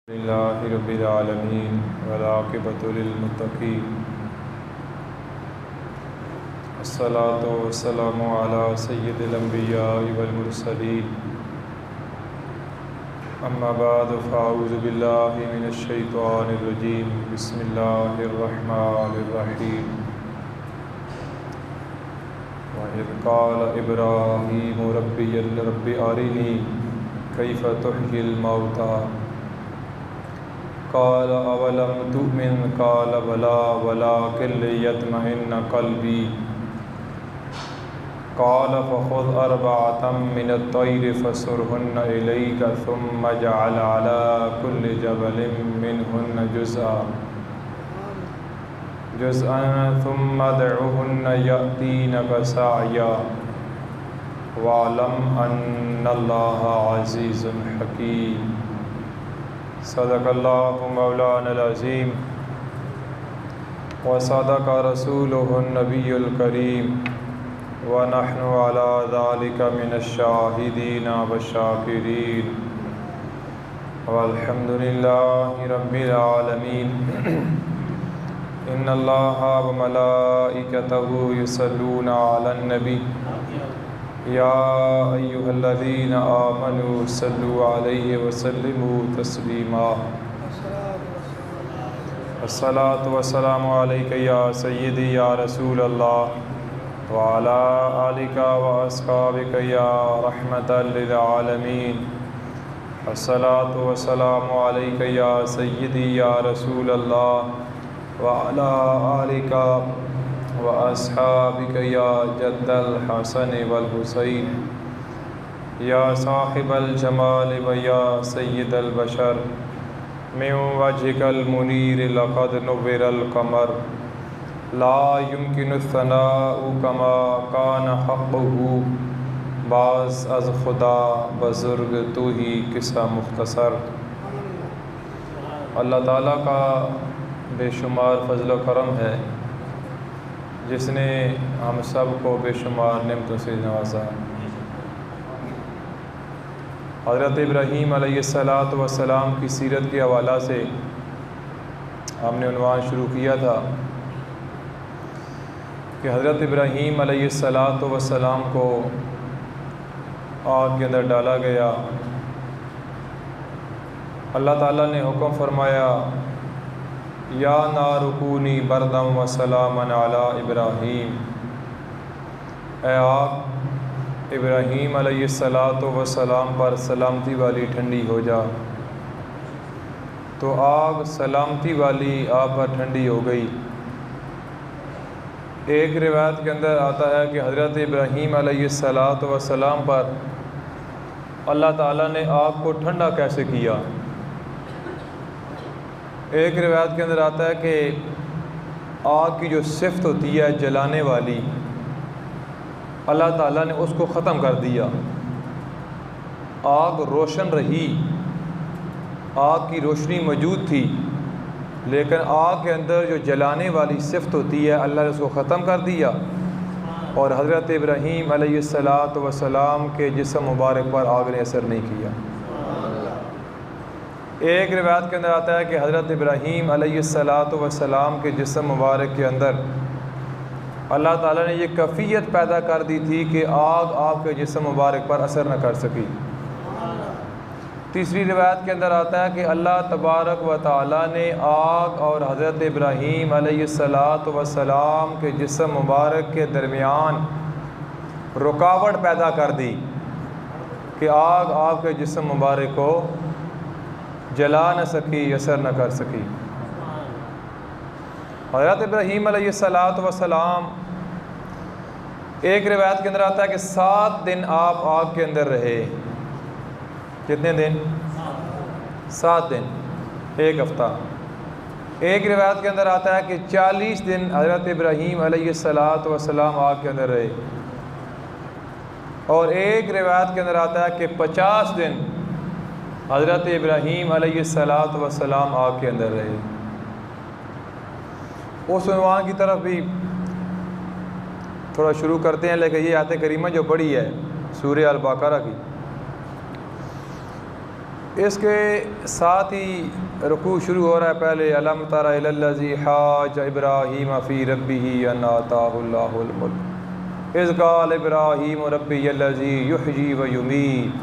लिल्लाहि रब्बिल आलमीन वल आक़िबतु लिल मुत्तक़ीन अस्सलातु वस्सलामु अला सय्यिदिल अंबियाइ वल मुरसलीन अम्मा बअद फ़अऊज़ु बिल्लाहि मिनश शैतानिर रजीम बिस्मिल्लाहिर रहमानिर रहीम व इज़ क़ाल इब्राहीमु रब्बि अरिनी कैफ़ तुह्यिल मौता क़ाल अवलम तु'मिन क़ाल बला वलाकिन लियत्मइन्ना क़ल्बी क़ाल फ़ख़ुज़ अर्बअतम मिनत-तैरि फ़सुरहुन्ना इलैका सुम्मा इजअल अला कुल्लि जबलिन मिनहुन्ना जुज़अन सुम्मा उदउहुन्ना यअतीनका सअया वअलम अन्नल्लाहा अज़ीज़ुन हकीम। सदक़ल्लाहु मौलानल अज़ीम व सदक़ रसूलुहुन नबियुल करीम व नहनु अला ज़ालिका मिनश शाहिदीन व शाकिरीन वल्हम्दुलिल्लाहि रब्बिल आलमीन। इन्नल्लाहा व मलाइकतहु युसल्लूना अलन नबी या अय्युहल्लज़ीना आमनू सल्लु अलैहि वसल्लिमू तस्लीमा। अस्सलातु वस्सलामु अलैका या सय्यदी या रसूल अल्लाह व अला आलिका व अस्हाबिका या रहमतल लिल आलमीन। अस्सलातु वस्सलामु अलैका या सय्यदी या रसूल अल्लाह व अला आलिका व अस्हाबिका या जद्दल हसन वल हुसैन या साहिबल जमाल व या सय्यदल बशर मिन वजहिकल मुनीर लक़द नुव्विरल क़मर ला युमकिनु सनाउ कमा कान हक़्क़ुहु बाज़ अज़ खुदा बुज़ुर्ग तू ही किस्सा मुख्तसर। अल्लाह ताला का बेशुमार फ़ज़ल व करम है जिसने हम सब को बेशुमार नेमतों से नवाजा। हज़रत इब्राहीम अलैहिस्सलातु वस्सलाम की सीरत के हवाला से हमने उन्वान शुरू किया था कि हज़रत इब्राहीम अलैहिस्सलातु वस्सलाम को आग के अंदर डाला गया। अल्लाह ताला ने हुक्म फरमाया या नारुकूनी बरदम व सलामन अला इब्राहीम, ए आग इब्राहीम अलैहिस्सलातु वस्सलाम पर सलामती वाली ठंडी हो जा। तो आग सलामती वाली आप पर ठंडी हो गई। एक रिवायत के अंदर आता है कि हज़रत इब्राहीम अलैहिस्सलातु वस्सलाम पर अल्लाह ताला ने आग को ठंडा कैसे किया। एक रिवायत के अंदर आता है कि आग की जो सिफ़त होती है जलाने वाली, अल्लाह ताला ने उसको ख़त्म कर दिया। आग रोशन रही, आग की रोशनी मौजूद थी, लेकिन आग के अंदर जो जलाने वाली सिफ़त होती है अल्लाह ने उसको ख़त्म कर दिया और हज़रत इब्राहीम अलैहिस्सलातु वस्सलाम के जिस्म मुबारक पर आग ने असर नहीं किया। एक रिवायत के अंदर आता है कि हज़रत इब्राहीम अलैहिस्सलातु वस्सलाम के जिस्म मुबारक के अंदर अल्लाह ताला ने ये कैफियत पैदा कर दी थी कि आग आपके जिस्म मुबारक पर असर न कर सकी। तीसरी रिवायत के अंदर आता है कि अल्लाह तबारक व तआला ने आग और हज़रत इब्राहीम अलैहिस्सलातु वस्सलाम के जिस्म मुबारक के दरमियान रुकावट पैदा कर दी कि आग आपके जिस्म मुबारक को जला न सकी, असर न कर सकी। हज़रत इब्राहीम अलैहिस्सलातु वस्सलाम, एक रिवायत के अंदर आता है कि 7 दिन आप आग के अंदर रहे। कितने दिन? 7 दिन, एक हफ़्ता। एक रिवायत के अंदर आता है कि 40 दिन हज़रत इब्राहीम अलैहिस्सलातु वस्सलाम आग के अंदर रहे और एक रिवायत के अंदर आता है कि 50 दिन हज़रत इब्राहीम अलैहिस्सलातु वस्सलाम आग के अंदर रहे। उस उन्वान की तरफ भी थोड़ा शुरू करते हैं, लेकिन ये आयत करीमा जो बड़ी है सूरह अल बकरा की, इसके साथ ही रुकू शुरू हो रहा है। पहले अलम तरा इलल्लज़ी हाज इब्राहीम फ़ी रब्बिही अन आताहुल्लाहुल मुल्क इज़ क़ाल इब्राहीम रब्बियल्लज़ी युहयी व युमीत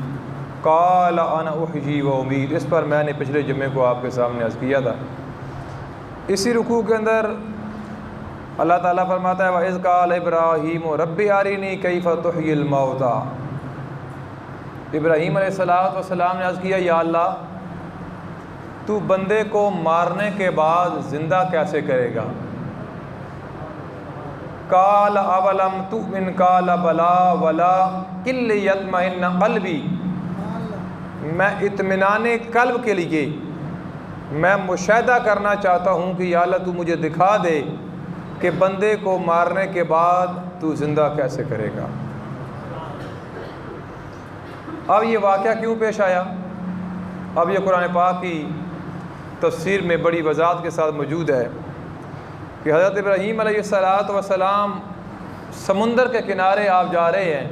क़ाल अना उहयी व उमीत। इस पर मैंने पिछले जुम्मे को आपके सामने अर्ज़ किया था। इसी रुकू के अंदर अल्लाह ताला फरमाता है व इज़ क़ाल इब्राहीम रब्बी अरिनी कैफ़ तुह्यिल मौता। इब्राहीम अलैहिस्सलाम ने अर्ज़ किया, या अल्लाह तू बंदे को मारने के बाद ज़िंदा कैसे करेगा। काल अवलम तुमिन काल बला वला किल यत्मइन्न क़ल्बी। मैं इत्मीनाने क़ल्ब के लिए मैं मुशाहिदा करना चाहता हूँ कि या अल्लाह तू मुझे दिखा दे कि बंदे को मारने के बाद तू ज़िंदा कैसे करेगा। अब ये वाक़या क्यों पेश आया? अब ये कुरान पाक की तफसीर में बड़ी वज़ाहत के साथ मौजूद है कि हज़रत इब्राहीम अलैहिस्सलाम समुंदर के किनारे आप जा रहे हैं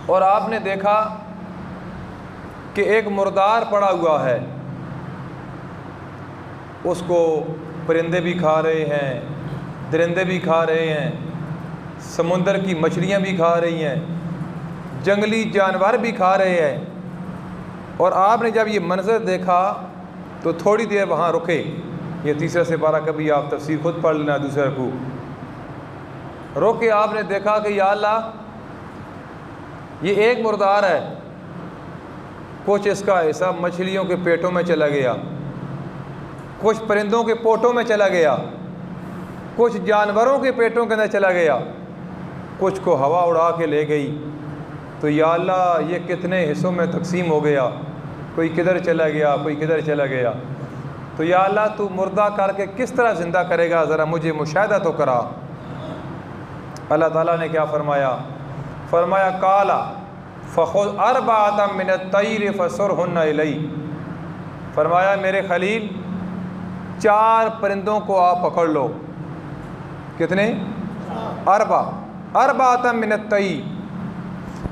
और आपने देखा कि एक मुर्दार पड़ा हुआ है, उसको परिंदे भी खा रहे हैं, दरिंदे भी खा रहे हैं, समुंदर की मछलियाँ भी खा रही हैं, जंगली जानवर भी खा रहे हैं। और आपने जब ये मंजर देखा तो थोड़ी देर वहाँ रुके। ये तीसरा सिपारा कभी आप तफसीर खुद पढ़ लेना। दूसरे को रोक के आपने देखा कि या अल्लाह ये एक मुर्दार है, कुछ इसका हिस्सा मछलियों के पेटों में चला गया, कुछ परिंदों के पोटों में चला गया, कुछ जानवरों के पेटों के अंदर चला गया, कुछ को हवा उड़ा के ले गई। तो या अल्लाह ये कितने हिस्सों में तकसीम हो गया, कोई किधर चला गया, कोई किधर चला गया। तो या अल्लाह तू मुर्दा करके किस तरह ज़िंदा करेगा, ज़रा मुझे मुशाहिदा तो करा। अल्लाह ताला ने क्या फरमाया? फरमाया काला फ़ख़ुज़ अर्बअतम मिनत तैर फ़सुरहुन्ना इलई। फरमाया मेरे खलील 4 परिंदों को आप पकड़ लो। कितने? अर्बअतम मिनत तैर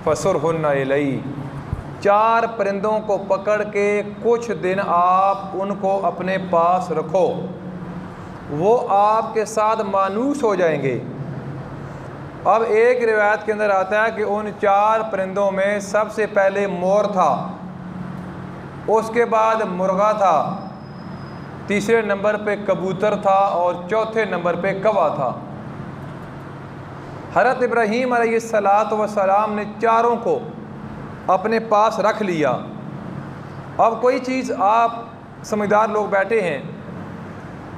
फ़सुरहुन्ना इलई। 4 परिंदों को पकड़ के कुछ दिन आप उनको अपने पास रखो, वो आपके साथ मानूस हो जाएंगे। अब एक रिवायत के अंदर आता है कि उन 4 परिंदों में सबसे पहले मोर था, उसके बाद मुर्गा था, तीसरे नंबर पे कबूतर था और चौथे नंबर पे कौवा था। हज़रत इब्राहीम अलैहिस्सलाम ने 4 को अपने पास रख लिया। अब कोई चीज़, आप समझदार लोग बैठे हैं,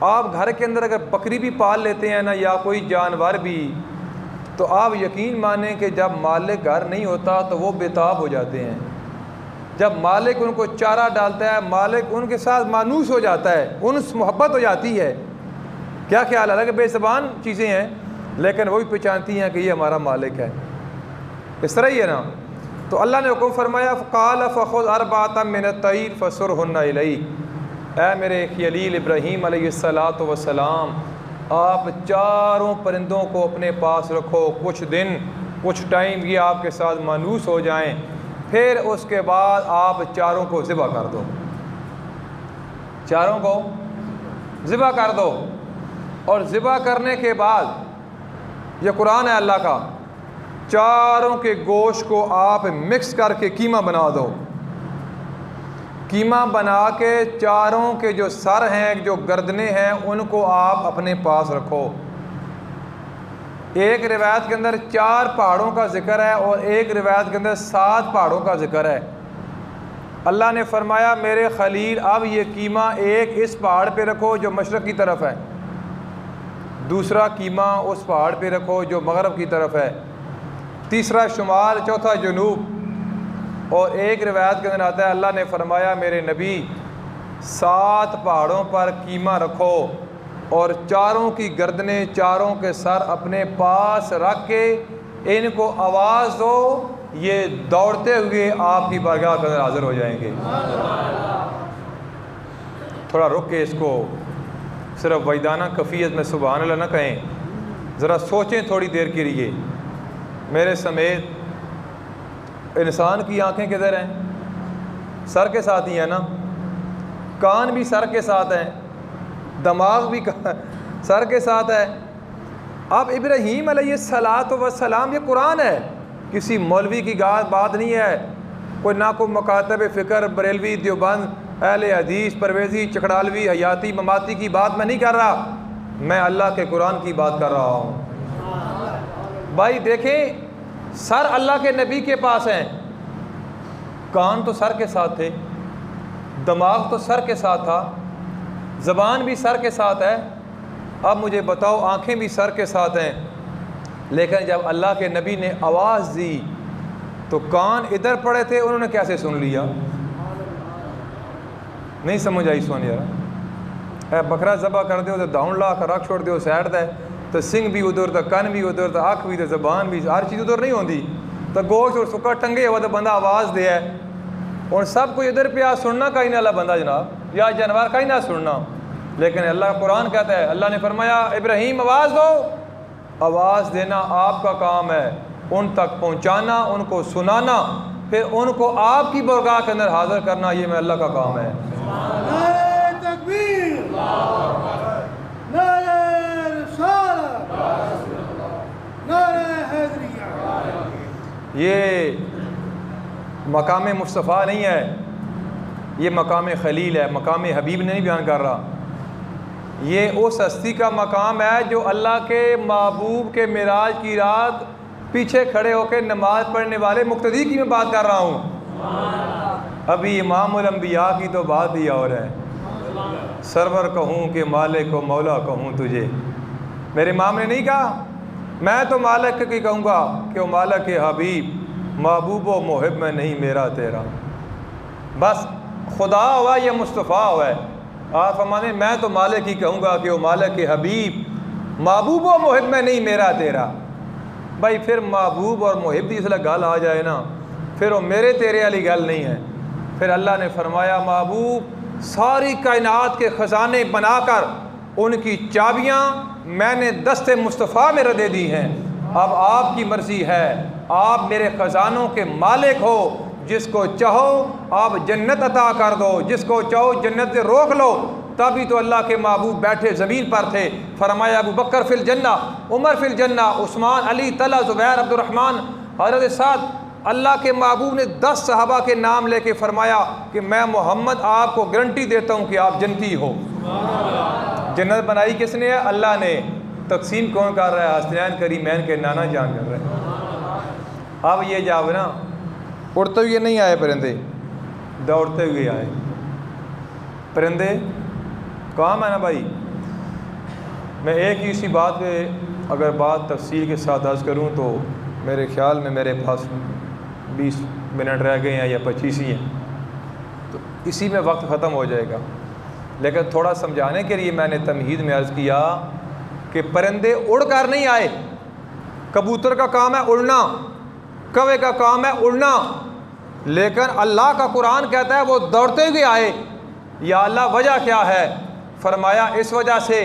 आप घर के अंदर अगर बकरी भी पाल लेते हैं ना या कोई जानवर भी, तो आप यकीन मानें कि जब मालिक घर नहीं होता तो वो बेताब हो जाते हैं। जब मालिक उनको चारा डालता है, मालिक उनके साथ मानूस हो जाता है, उनसे मोहब्बत हो जाती है। क्या ख्याल? हालांकि बेज़बान चीज़ें हैं लेकिन वही पहचानती हैं कि ये हमारा मालिक है। इस तरह ही है ना। तो अल्लाह ने हुक्म फरमाया क़ाल फ़ख़ुज़ अर्बअतम मिनत तैर फ़सुरहुन्ना इलई। ऐ मेरे खलील इब्राहीम अलैहिस्सलाम, आप 4 परिंदों को अपने पास रखो, कुछ दिन कुछ टाइम ये आपके साथ मानूस हो जाएं, फिर उसके बाद आप 4 को ज़िबा कर दो। 4 को ज़िबा कर दो और ज़िबा करने के बाद, यह कुरान है अल्लाह का, 4 के गोश्त को आप मिक्स करके कीमा बना दो। कीमा बना के 4 के जो सर हैं, जो गर्दनें हैं, उनको आप अपने पास रखो। एक रिवायत के अंदर 4 पहाड़ों का जिक्र है और एक रिवायत के अंदर 7 पहाड़ों का जिक्र है। अल्लाह ने फरमाया मेरे खलील अब ये कीमा एक इस पहाड़ पे रखो जो मशरक़ की तरफ है, दूसरा कीमा उस पहाड़ पे रखो जो मगरब की तरफ है, तीसरा शुमाल, चौथा जनूब। और एक रिवायत के अंदर आता है अल्लाह ने फरमाया मेरे नबी 7 पहाड़ों पर कीमा रखो और 4 की गर्दनें, 4 के सर अपने पास रख के इनको आवाज़ दो, ये दौड़ते हुए आपकी बारगाह के अंदर हाज़िर हो जाएंगे। थोड़ा रुक के इसको सिर्फ वैदाना कफ़ियत में सुबहान अल्लाह न कहें, ज़रा सोचें थोड़ी देर के लिए। मेरे समेत इंसान की आंखें किधर हैं? सर के साथ ही है ना, कान भी सर के साथ हैं, दिमाग भी सर के साथ है। अब इब्राहीम अलैहिस्सलातु वस्सलाम, ये कुरान है, किसी मौलवी की बात नहीं है, कोई ना कोई मकातब फ़िक्र, बरेलवी, देवबंद, अहले हदीस, परवेज़ी, चकड़ालवी, हयाती, ममाती की बात मैं नहीं कर रहा, मैं अल्लाह के कुरान की बात कर रहा हूँ। भाई देखें, सर अल्लाह के नबी के पास हैं, कान तो सर के साथ थे, दिमाग तो सर के साथ था, ज़बान भी सर के साथ है। अब मुझे बताओ, आँखें भी सर के साथ हैं, लेकिन जब अल्लाह के नबी ने आवाज़ दी तो कान इधर पड़े थे, उन्होंने कैसे सुन लिया? नहीं समझ आई सुन यार। बकरा ज़बा कर दो तो दाउन ला कर रख छोड़ दो साइड दे, तो सिंह भी उधर, तो कन भी उधर, तो अख भी, तो ज़बान भी, हर चीज़ उधर नहीं होती। तो गोश्त और सुक्का टंगे हुआ तो बंदा आवाज़ दे है, और सब कुछ इधर पे आ सुनना कहीं ना, अल्लाह बंदा जनाब, या जानवर कहीं ना सुनना। लेकिन अल्लाह कुरान कहता है, अल्लाह ने फरमाया इब्राहीम आवाज़ दो, आवाज़ देना आपका काम है, उन तक पहुँचाना, उनको सुनाना, फिर उनको आपकी बरगाह के अंदर हाज़िर करना, ये मैं अल्लाह का काम है। ये मकाम मुस्तफ़ा नहीं है, ये मकाम खलील है, मकाम हबीब नहीं बयान कर रहा। ये उस हस्ती का मकाम है जो अल्लाह के महबूब के मिराज की रात पीछे खड़े होकर नमाज पढ़ने वाले मुक्तदी की मैं बात कर रहा हूँ। अभी इमामुल अंबिया की तो बात ही और है, सरवर कहूँ कि मालिक को मौला कहूँ तुझे। मेरे इमाम ने नहीं कहा मैं तो मालिक की कहूँगा कि वो मालिक के हबीब, महबूब व मुहिब में नहीं मेरा तेरा, बस खुदा हुआ या मुस्तफ़ा हुआ है। आप फरमाने मैं तो मालिक ही कहूँगा कि वो मालिक के हबीब, महबूब व मुहिब में नहीं मेरा तेरा। भाई फिर महबूब और मुहिब की इसलिए गल आ जाए ना, फिर वो मेरे तेरे वाली गल नहीं है। फिर अल्लाह ने फरमाया महबूब सारी कायनात के ख़जाने बनाकर उनकी चाबियाँ मैंने दस्ते मुस्तफ़ा में दे दी हैं। अब आपकी मर्ज़ी है, आप मेरे ख़जानों के मालिक हो, जिसको चाहो आप जन्नत अता कर दो, जिसको चाहो जन्नत से रोक लो। तभी तो अल्लाह के महबूब बैठे ज़मीन पर थे, फरमाया अबू बकर फिल जन्ना, उमर फिल जन्ना, उस्मान, अली, तला, ज़ुबैर, अब्दुर्रहमान, हज़रत साद। अल्लाह के महबूब ने 10 सहाबा के नाम लेके फरमाया कि मैं मोहम्मद आपको गारंटी देता हूँ कि आप जन्नती हो। जन्नत बनाई किसने है? अल्लाह ने। तकसीम कौन कर रहा है? हसनैन करीमैन के नाना जान कर रहे हैं। अब ये जाओ ना, उड़ते हुए नहीं आए परिंदे, दौड़ते हुए आए परिंदे। काम है ना भाई। मैं एक ही इसी बात पे अगर बात तफसील के साथ अर्ज़ करूँ तो मेरे ख्याल में मेरे पास 20 मिनट रह गए हैं या 25 ही हैं, तो इसी में वक्त ख़त्म हो जाएगा। लेकिन थोड़ा समझाने के लिए मैंने तमहीद में अर्ज़ किया कि परिंदे उड़ कर नहीं आए। कबूतर का काम है उड़ना, कौवे का काम है उड़ना, लेकिन अल्लाह का कुरान कहता है वो दौड़ते हुए आए। या अल्लाह वजह क्या है? फरमाया इस वजह से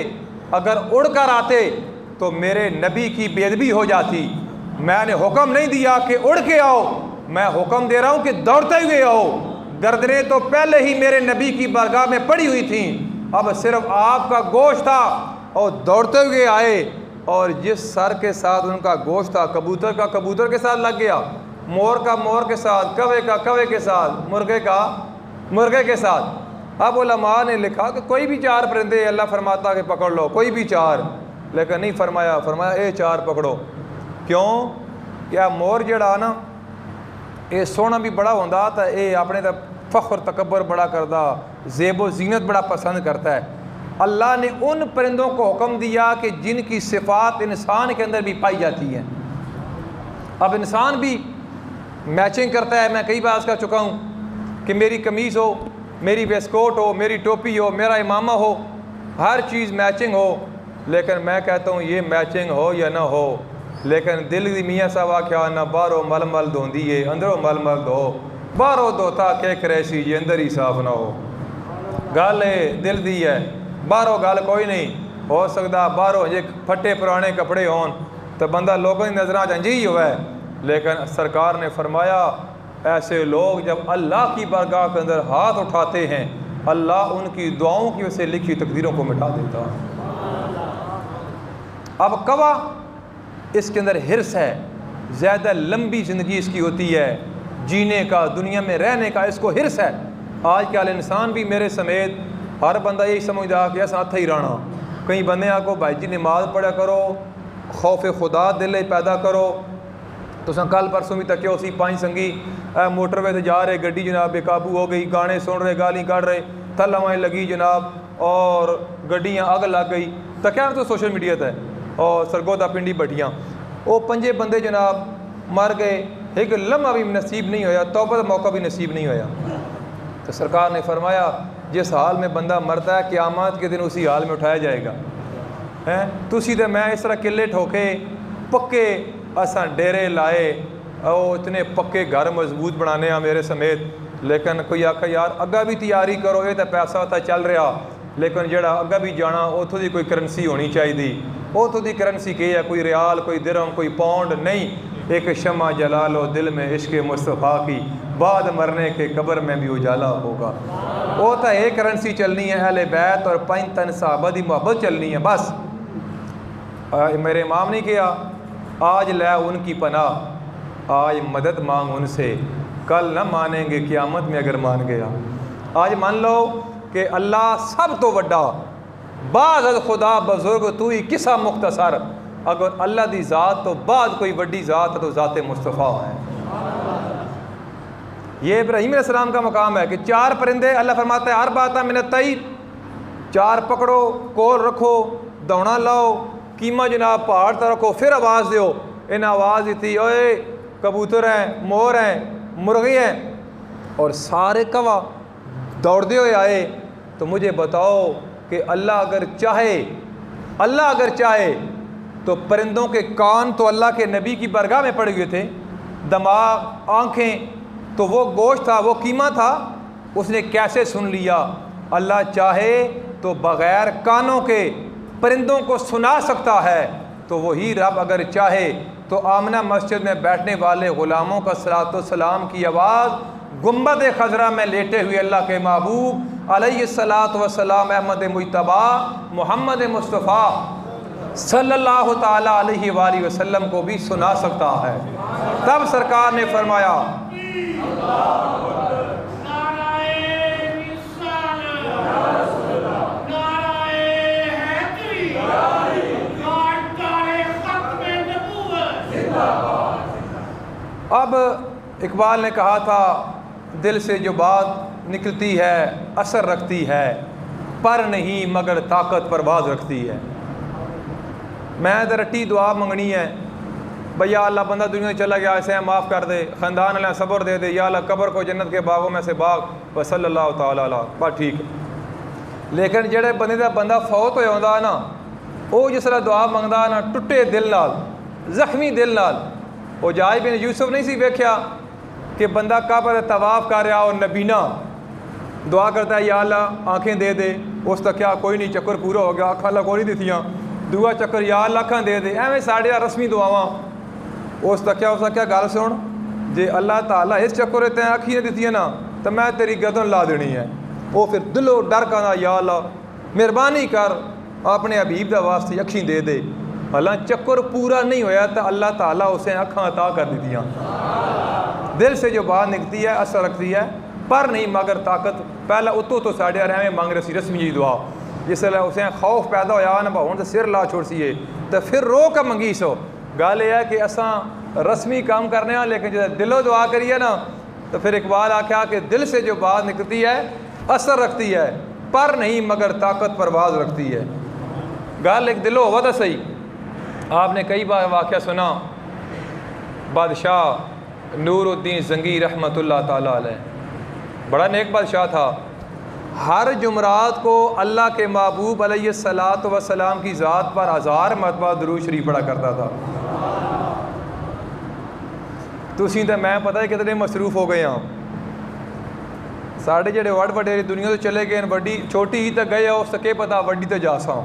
अगर उड़ कर आते तो मेरे नबी की बेअदबी हो जाती। मैंने हुक्म नहीं दिया कि उड़ के आओ, मैं हुक्म दे रहा हूँ कि दौड़ते हुए आओ। गर्दनें तो पहले ही मेरे नबी की बारगाह में पड़ी हुई थी, अब सिर्फ आपका गोश्त था और दौड़ते हुए आए। और जिस सर के साथ उनका गोश्त था, कबूतर का कबूतर के साथ लग गया, मोर का मोर के साथ, कौवे का कौवे के साथ, मुर्गे का मुर्गे के साथ। अब उलमा ने लिखा कि कोई भी 4 परिंदे अल्लाह फरमाता कि पकड़ लो, कोई भी 4, लेकिन नहीं फरमाया, फरमाया ये 4 पकड़ो। क्यों? क्या मोर जड़ा ना ये सोना भी बड़ा होंदा, तो ये अपने तो फ़ख्र तकबर बड़ा करता, ज़ेबो ज़ीनत बड़ा पसंद करता है। अल्लाह ने उन परिंदों को हुक्म दिया कि जिनकी सिफ़ात इंसान के अंदर भी पाई जाती हैं। अब इंसान भी मैचिंग करता है। मैं कई बार कह चुका हूँ कि मेरी कमीज़ हो, मेरी वेस्टकोट हो, मेरी टोपी हो, मेरा इमामा हो, हर चीज़ मैचिंग हो। लेकिन मैं कहता हूँ ये मैचिंग हो या ना हो, लेकिन दिल दी मियाँ साहब आख्या ना बाहरों मल मल धोंदी है, अंदरों मल मल धो, बाहरों धोता के करैसी जी अंदर ही साफ ना हो। गल दिल दी है, बाहरों गल कोई नहीं हो सकता। बाहरों जे फटे पुराने कपड़े होन तो बंदा लोगों की नज़रां च अंजी हुआ है। लेकिन सरकार ने फरमाया ऐसे लोग जब अल्लाह की बारगाह के अंदर हाथ उठाते हैं, अल्लाह उनकी दुआओं की वजह से लिखी तकदीरों को मिटा देता है। अब कवा इसके अंदर हिर्स है, ज़्यादा लंबी ज़िंदगी इसकी होती है, जीने का, दुनिया में रहने का इसको हिर्स है। आज के इंसान भी मेरे समेत हर बंदा यही समझदा कि अस हथ ही रहना। कई बंदे आको भाई जी नमाज पढ़ा करो, खौफ खुदा दिल पैदा करो। तो कल परसों भी तक उसी 5 संगी मोटरवे से जा रहे, गड्डी जनाब बेकाबू हो गई, गाने सुन रहे, गाली काट रहे, थल हवाएँ लगी जनाब और गड्डियाँ आग लग गई। तो क्या तो सोशल मीडिया है और सरगोदा पिंडी भटियाँ, वो 5 बंदे जनाब मर गए, एक लम्हा भी नसीब नहीं होया, तौबा का मौका भी नसीब नहीं होया। तो सरकार ने फरमाया जिस हाल में बंदा मरता है क़यामत के दिन उसी हाल में उठाया जाएगा। हैं तुसी तो मैं इस तरह किले ठोके पक्के असा डेरे लाए और इतने पक्के घर मजबूत बनाने मेरे समेत, लेकिन कोई आखा यार अग्गा भी तैयारी करो, ये तो पैसा तो चल रहा, लेकिन जड़ा अग्गा भी जाना उतों की कोई करंसी होनी चाहिए। उतों की करंसी की है, कोई रियाल, कोई दिरहम, कोई पौंड नहीं, एक शमा जला लो दिल में इश्क मुस्तफ़ा की, बाद मरने के कब्र में भी उजाला होगा। वो तो एक करंसी चलनी है, अहले बैत और 5 तन साहबा की मोहब्बत चलनी है बस। मेरे इमाम ने किया, आज लै उनकी पनाह, आज मदद मांग उनसे, कल न मानेंगे क़यामत में अगर मान गया। आज मान लो कि अल्लाह सब तो वड्डा, बाज़ खुदा बुजुर्ग तू ही किसा मुख्तसर, अगर अल्लाह की ज़ात तो बाद कोई वड्डी ज़ात तो ज़ात मुस्तफ़ा है। ये इब्राहीम अलैहिस्सलाम का मकाम है कि 4 परिंदे अल्लाह फरमाता है हर बात मिनत तई, 4 पकड़ो, कोल रखो, दौड़ा लाओ, कीमा जनाब पहाड़ तक रखो, फिर आवाज़ दो। इन आवाज़ दी थी ओए कबूतर हैं, मोर हैं, मुर्गे हैं, और सारे कवा दौड़ते हुए आए। तो मुझे बताओ कि अल्लाह अगर चाहे तो परिंदों के कान तो अल्लाह के नबी की बरगाह में पड़े हुए थे, दिमाग, आँखें तो वो गोश्त था, वो कीमा था, उसने कैसे सुन लिया। अल्लाह चाहे तो बग़ैर कानों के परिंदों को सुना सकता है। तो वही रब अगर चाहे तो आमना मस्जिद में बैठने वाले ग़ुलामों का सलातो सलाम की आवाज़ गुंबद खजरा में लेटे हुए अल्लाह के महबूब अलैहिस्सलातु वस्सलाम अहमद मुज्तबा मोहम्मद मुस्तफ़ा सल्लल्लाहु ताला अलैहि वसल्लम को भी सुना सकता है। तब सरकार ने फरमाया अब इकबाल ने कहा था दिल से जो बात निकलती है असर रखती है, पर नहीं मगर ताकत परवाज़ रखती है। मैं तो रट्टी दुआ मंगनी है भैया अल्लाह बंदा दुनिया चला गया ऐसे माफ़ कर दे, ख़ानदान अल्लाह सब्र दे दे, या अल्लाह कब्र को जन्नत के बागों में से बाग व सल्लल्लाहु तआला अलैहि, बस ठीक है। लेकिन जेड़े बंदे का बंदा फौत हो जाता ना, वो जिसला दुआ मंगदा ना टुटे दिल नाल, जख्मी दिल नाल, वो जाए बिन यूसुफ नहीं सी वेख्या कि बंदा काबा तवाफ़ कर रहा और नबीना दुआ करता है या अल्लाह आँखें दे दे, उस तक क्या कोई नहीं, चक्कर पूरा हो गया, अखा अल्लाह कोई नहीं दिथियाँ, दूआ चक्कर या अल्लाह अखा दे दे, एवं साढ़े रस्मी दुआवां, उस तक क्या गल सुन, जे अल्लाह ताला इस चक्कर तैं अखी ने दिथियाँ ना तो मैं तेरी गर्दन ला देनी है। वो फिर दिलों डर कहना या अल्लाह मेहरबानी कर अपने हबीब का वास्ते अखी दे दे। अल्लाह चक्कर पूरा नहीं होया तो अल्लाह ताला उसे अखा अता कर दियाँ। दिल से जो बात निकलती है असर रखती है, पर नहीं मगर ताकत। पहला उतो तो साढ़े एवं मंग रही रस्मी जी दुआ, जिसले उसे खौफ पैदा होया ना हूँ तो सिर ला छोड़सीए तो फिर रो के मंगी सो। गल यह है कि असा रस्मी काम करने हैं, लेकिन जो दिलों दुआ करिए ना तो फिर इकबाल आख्या कि दिल से जो बात निकलती है असर रखती है, पर नहीं मगर ताकत परवाज़ रखती है। गल एक दिलों हुआ तो सही। आपने कई बार वाक़या सुना, बादशाह नूरुद्दीन ज़ंगी रहमतुल्लाह ताला अलैह, बड़ा नेक बादशाह था। हर जुमरात को अल्लाह के महबूब अलैहिस्सलातु वस्सलाम की ज़ात पर 1000 मरतबा दुरूद शरीफ पढ़ा करता था। तुसीं तो मैं पता है कितने मसरूफ़ हो गए हैं। साढ़े जेडे वड वडेरे दुनिया तो चले गए, वड्डी छोटी ही तो गए, उस के पता वड्डी तो जा सा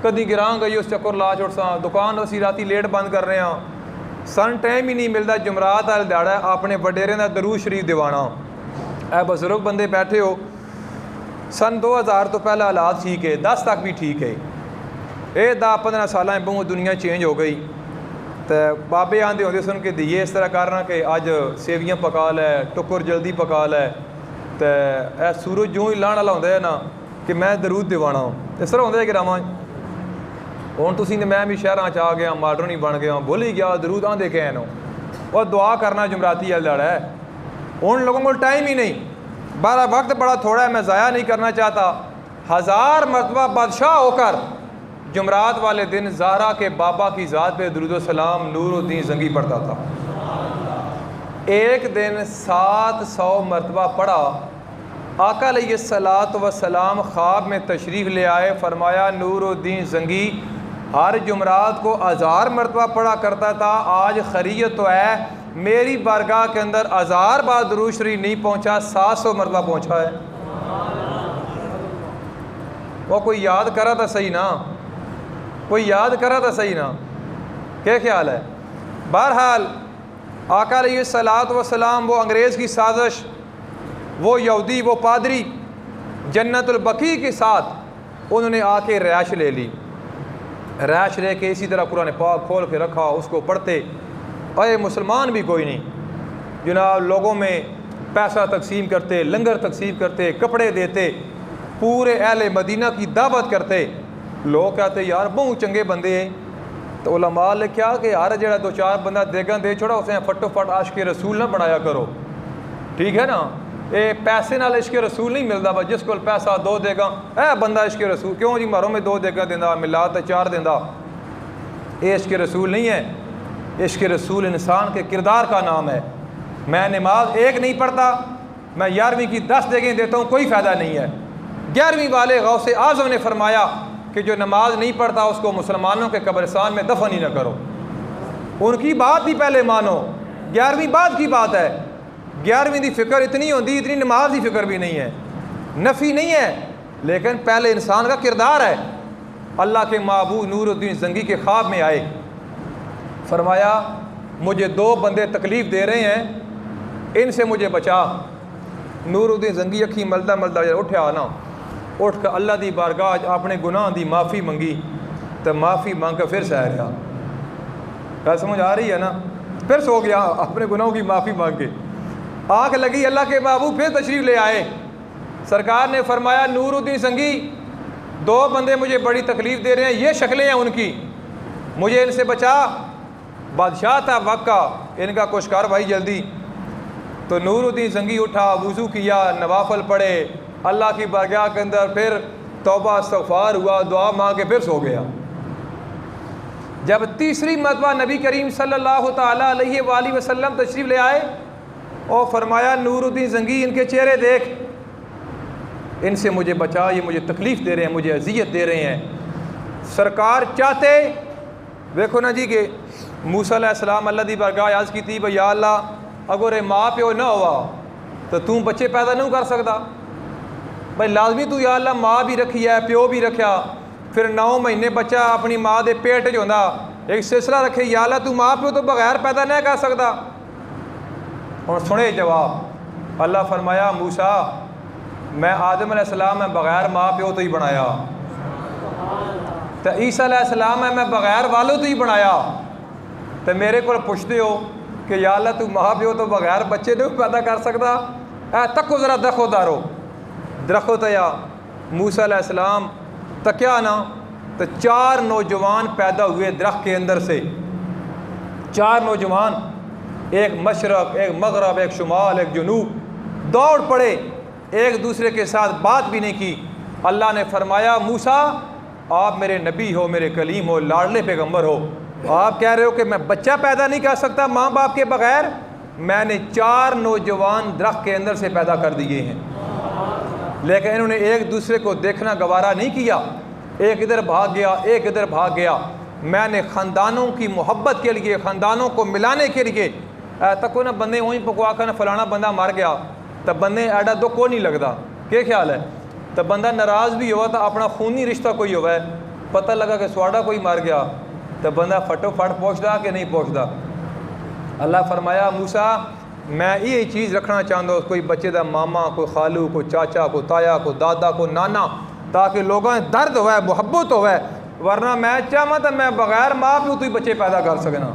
कदी गिरां गई उस चक्कर ला छोड़ सा, दुकान असी राती लेट बंद कर रहे हैं, सन टाइम ही नहीं मिलता जुमरात वाले दिहाड़ा अपने वडेरें का दरूद शरीफ दिवाना। ए बजुर्ग बंदे बैठे हो, सन 2000 तो पहला हालात ठीक है, 10 तक भी ठीक है, ये 10-15 साल बहुत दुनिया चेंज हो गई। तो बाबे आंदे होंगे सुन के दिए इस तरह करना कि अज सेवियां पका लै, टुकर जल्दी पका लै, तो यह सूरज जो ही लाने वाला होंदा है ना कि मैं दरूद दिवाना, इस तरह होंदा है कि रामा हुण तुसीं ते मैं भी शहरां च आ गया, मॉडर्न ही बन गया, भुल ही गया दरूद आंदे कैन हो। और दुआ करना जुमराती वाला दिहाड़ा है, उन लोगों को टाइम ही नहीं, बारा वक्त बड़ा थोड़ा है, मैं ज़ाया नहीं करना चाहता। 1000 मरतबा बादशाह होकर जुमरात वाले दिन ज़हरा के बाबा की ज़ात पे दुरूद सलाम नूरुद्दीन ज़ंगी पढ़ता था। एक दिन 700 मरतबा पढ़ा। आका अलैहिस्सलातु वस्सलाम ख्वाब में तशरीफ़ ले आए, फरमाया नूरुद्दीन ज़ंगी हर जुमरात को 1000 मरतबा पढ़ा करता था, आज खरीयत तो है मेरी बारगाह के अंदर 1000 बार दुरूद शरीफ नहीं पहुँचा, 700 मरतबा पहुँचा है। वो कोई याद करा था सही ना, कोई याद करा था सही ना, क्या ख्याल है। बहरहाल आका अलैहिस्सलातु वस्सलाम वो अंग्रेज़ की साजिश, वो यहूदी, वो पादरी जन्नतुल बकी के साथ उन्होंने आके रैश ले ली। रैश ले के इसी तरह कुरान पाक खोल के रखा, उसको पढ़ते। अरे मुसलमान भी कोई नहीं जनाब, लोगों में पैसा तकसीम करते, लंगर तकसीम करते, कपड़े देते, पूरे अहले मदीना की दावत करते। लोग कहते यार बहुत चंगे बंदे हैं। तो उलमा ने क्या कि यार जरा 2-4 बंदा देगा दे छोड़ा, उसे फटोफट आशिक़ रसूल ना बनाया करो, ठीक है ना। ये पैसे नाल इश्क रसूल नहीं मिलता, बस जिस को पैसा 2 देगा ए बंदा इश्क रसूल, क्यों जी मारो में 2 देगा देंदा, मिलाद 4 देंदा, ये इश्क रसूल नहीं है। इश्क रसूल इंसान के किरदार का नाम है। मैं नमाज 1 नहीं पढ़ता, मैं 11वीं की 10 देखें देता हूँ, कोई फ़ायदा नहीं है। 11वीं वाले गौसे आज़म ने फरमाया कि जो नमाज नहीं पढ़ता उसको मुसलमानों के कब्रिस्तान में दफन ही ना करो। उनकी बात ही पहले मानो, 11वीं बाद की बात है। 11वीं की फ़िक्र इतनी होती, इतनी नमाज की फ़िक्र भी नहीं है, नफ़ी नहीं है, लेकिन पहले इंसान का किरदार है। अल्लाह के महबूब नूरुद्दीन ज़ंगी के ख्वाब में आए, फरमाया मुझे 2 बंदे तकलीफ़ दे रहे हैं, इनसे मुझे बचा। नूरुद्दीन ज़ंगी अखी मलदा मलदा उठा ना, उठ कर अल्लाह की बारगाह अपने गुनाह की माफ़ी मंगी, तो माफ़ी मांग कर फिर सह गया। क्या समझ आ रही है ना, फिर सो गया अपने गुनाहों की माफ़ी मांग के। आँख लगी, अल्लाह के महबूब फिर तशरीफ़ ले आए। सरकार ने फरमाया नूरुद्दीन ज़ंगी 2 बंदे मुझे बड़ी तकलीफ़ दे रहे हैं, ये शक्लें हैं उनकी, मुझे इनसे बचा। बादशाह था वक्त का, इनका कुछ कर भाई जल्दी। तो नूरुद्दीन ज़ंगी उठा, वज़ू किया, नवाफल पढ़े, अल्लाह की बारगाह के अंदर फिर तौबा इस्तग़फ़ार हुआ, दुआ मांग के फिर सो गया। जब तीसरी मरतबा नबी करीम सल्लल्लाहु ताला अलैहि वसल्लम तशरीफ़ ले आए और फरमाया नूरुद्दीन ज़ंगी इनके चेहरे देख, इनसे मुझे बचा, ये मुझे तकलीफ़ दे रहे हैं, मुझे अजियत दे रहे हैं। सरकार चाहते देखो ना जी कि मूसा अलैहिस्सलाम अल्लाह की बारगाह अर्ज़ की थी भाई या अल्लाह अगर माँ प्यो ना हुआ तो तू बच्चे पैदा नहीं कर सकता भाई, लाजमी तू या अल्लाह माँ भी रखी है, प्यो भी रखा, फिर 9 महीने बच्चा अपनी माँ के पेट च होंदा, एक सिलसिला रखे या अल्लाह तू माँ प्यो तो बगैर पैदा नहीं कर सकता। और सुने जवाब, अल्लाह फरमाया मूसा मैं आदम अलैहिस्सलाम मैं बगैर माँ प्यो तो ही बनाया, तो ईसा अलैहिस्सलाम है मैं बगैर वालों तो ही बनाया। तो मेरे को पुछते हो कि या अल्लाह तू माँ प्यो तो बगैर बच्चे नहीं पैदा कर सकता, ऐ तको ज़रा दखो दारो दरख्त तया। मूसा अलैहिस्सलाम तक्या ना तो 4 नौजवान पैदा हुए दरख्त के अंदर से। 4 नौजवान, एक मशरक़, एक मगरब, एक शुमाल, एक जुनूब, दौड़ पड़े, एक दूसरे के साथ बात भी नहीं की। अल्लाह ने फरमाया मूसा आप मेरे नबी हो, मेरे कलीम हो, लाडले पैगम्बर हो, आप कह रहे हो कि मैं बच्चा पैदा नहीं कर सकता माँ बाप के बगैर, मैंने 4 नौजवान दरख्त के अंदर से पैदा कर दिए हैं। लेकिन इन्होंने एक दूसरे को देखना गवारा नहीं किया, एक इधर भाग गया, एक इधर भाग गया। मैंने ख़ानदानों की मोहब्बत के लिए, ख़ानदानों को मिलाने के लिए तको ना बंदे वहीं पकवा कर फलाना बंदा मर गया तो बंदे एडा दुख को नहीं लगता, क्या ख्याल है। तो बंदा नाराज़ भी हुआ तो अपना खूनी रिश्ता कोई हुआ है, पता लगा कि स्वाड़ा कोई मर गया तो बंदा फटोफट पहुँचता कि नहीं पहुँचता। अल्लाह फरमाया मूसा मैं ये चीज़ रखना चाहता हूँ, कोई बच्चे का मामा, कोई खालू, कोई चाचा, कोई ताया, कोई दादा, कोई नाना, ताकि लोगों में दर्द होवे, मुहब्बत होवे। वरना मैं चाहवा तो मैं बगैर माँ प्यो तो ही बच्चे पैदा कर सकना।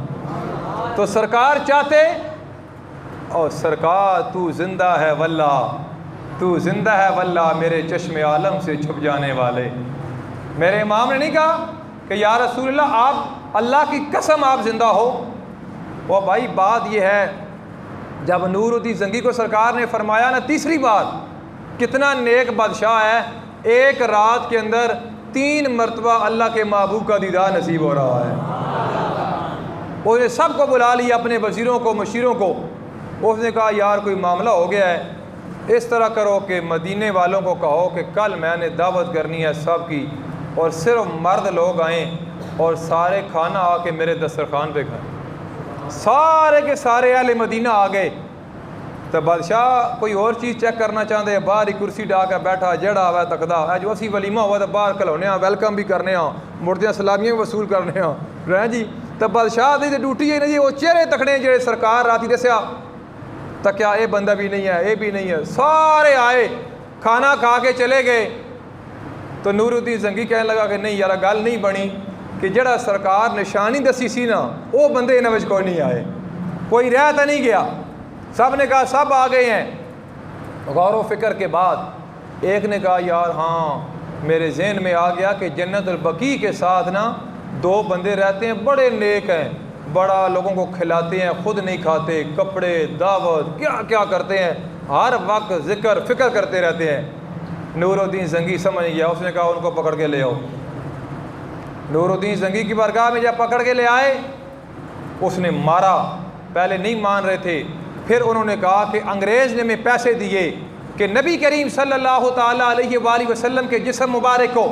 तो सरकार चाहते, और सरकार तू जिंदा है वल्ला, तू जिंदा है वल्ला मेरे चश्मे आलम से छुप जाने वाले। मेरे इमाम ने नहीं कहा कि या रसूलल्लाह आप अल्लाह की कसम आप जिंदा हो। और भाई बात यह है, जब नूरुद्दीन जंगी को सरकार ने फरमाया ना तीसरी बार, कितना नेक बादशाह है, एक रात के अंदर 3 मरतबा अल्लाह के महबूब का दीदार नसीब हो रहा है। उसने सबको बुला लिया, अपने वज़ीरों को, मशीरों को। उसने कहा यार कोई मामला हो गया है, इस तरह करो कि मदीने वालों को कहो कि कल मैंने दावत करनी है सब की, और सिर्फ मर्द लोग आएँ और सारे खाना आके मेरे दस्तरखान पे खाएँ। सारे के सारे अहले मदीना आ गए। तो बादशाह कोई और चीज़ चेक करना चाहते हैं, बाहर ही कुर्सी डा के बैठा, जड़ा हुआ तकदा है, जो असी वलीमा हुआ तो बाहर खलौने, वेलकम भी करने, मुड़दियाँ सलामियाँ भी वसूल करने रहें जी। तो बादशाह की ड्यूटी है ना जी, वो चेहरे तकने जो सरकार राती दसिया तो क्या ये बंदा भी नहीं है, ये भी नहीं है। सारे आए, खाना खा के चले गए। तो नूरुद्दीन जंगी कहने लगा कि नहीं यार गल नहीं बनी कि जड़ा सरकार निशानी दसी सी ना, वो बंदे इन्हों में कोई नहीं आए, कोई रह तो नहीं गया। सब ने कहा सब आ गए हैं। गौर व फिक्र के बाद एक ने कहा यार हाँ मेरे जहन में आ गया कि जन्नतुल बकी के साथ ना 2 बंदे रहते हैं, बड़े नेक हैं, बड़ा लोगों को खिलाते हैं, खुद नहीं खाते, कपड़े, दावत, क्या क्या करते हैं, हर वक्त जिक्र फिक्र करते रहते हैं। नूरुद्दीन जंगी समझ गया, उसने कहा उनको पकड़ के ले आओ। नूरुद्दीन जंगी की बारगाह में जब पकड़ के ले आए, उसने मारा। पहले नहीं मान रहे थे, फिर उन्होंने कहा कि अंग्रेज़ ने हमें पैसे दिए कि नबी करीम सल्लल्लाहु ताला अलैहि वसल्लम के जिस्म मुबारक को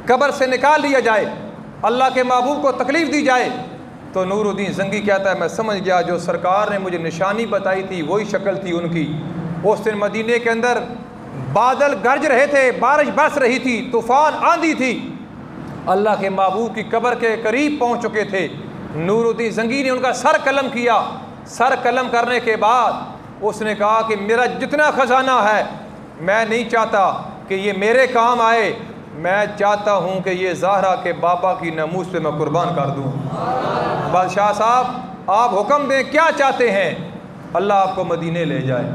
कब्र से निकाल लिया जाए, अल्लाह के महबूब को तकलीफ़ दी जाए। तो नूरुद्दीन जंगी कहता है मैं समझ गया, जो सरकार ने मुझे निशानी बताई थी वही शक्ल थी उनकी। उस दिन मदीने के अंदर बादल गरज रहे थे, बारिश बरस रही थी, तूफ़ान आंधी थी, अल्लाह के महबूब की कब्र के करीब पहुँच चुके थे। नूरुद्दीन जंगी ने उनका सर कलम किया। सर कलम करने के बाद उसने कहा कि मेरा जितना ख़जाना है मैं नहीं चाहता कि ये मेरे काम आए, मैं चाहता हूँ कि ये ज़हरा के बाबा की नमूस पे मैं कुर्बान कर दूँ। बादशाह साहब आप हुक्म दें, क्या चाहते हैं? अल्लाह आपको मदीने ले जाए।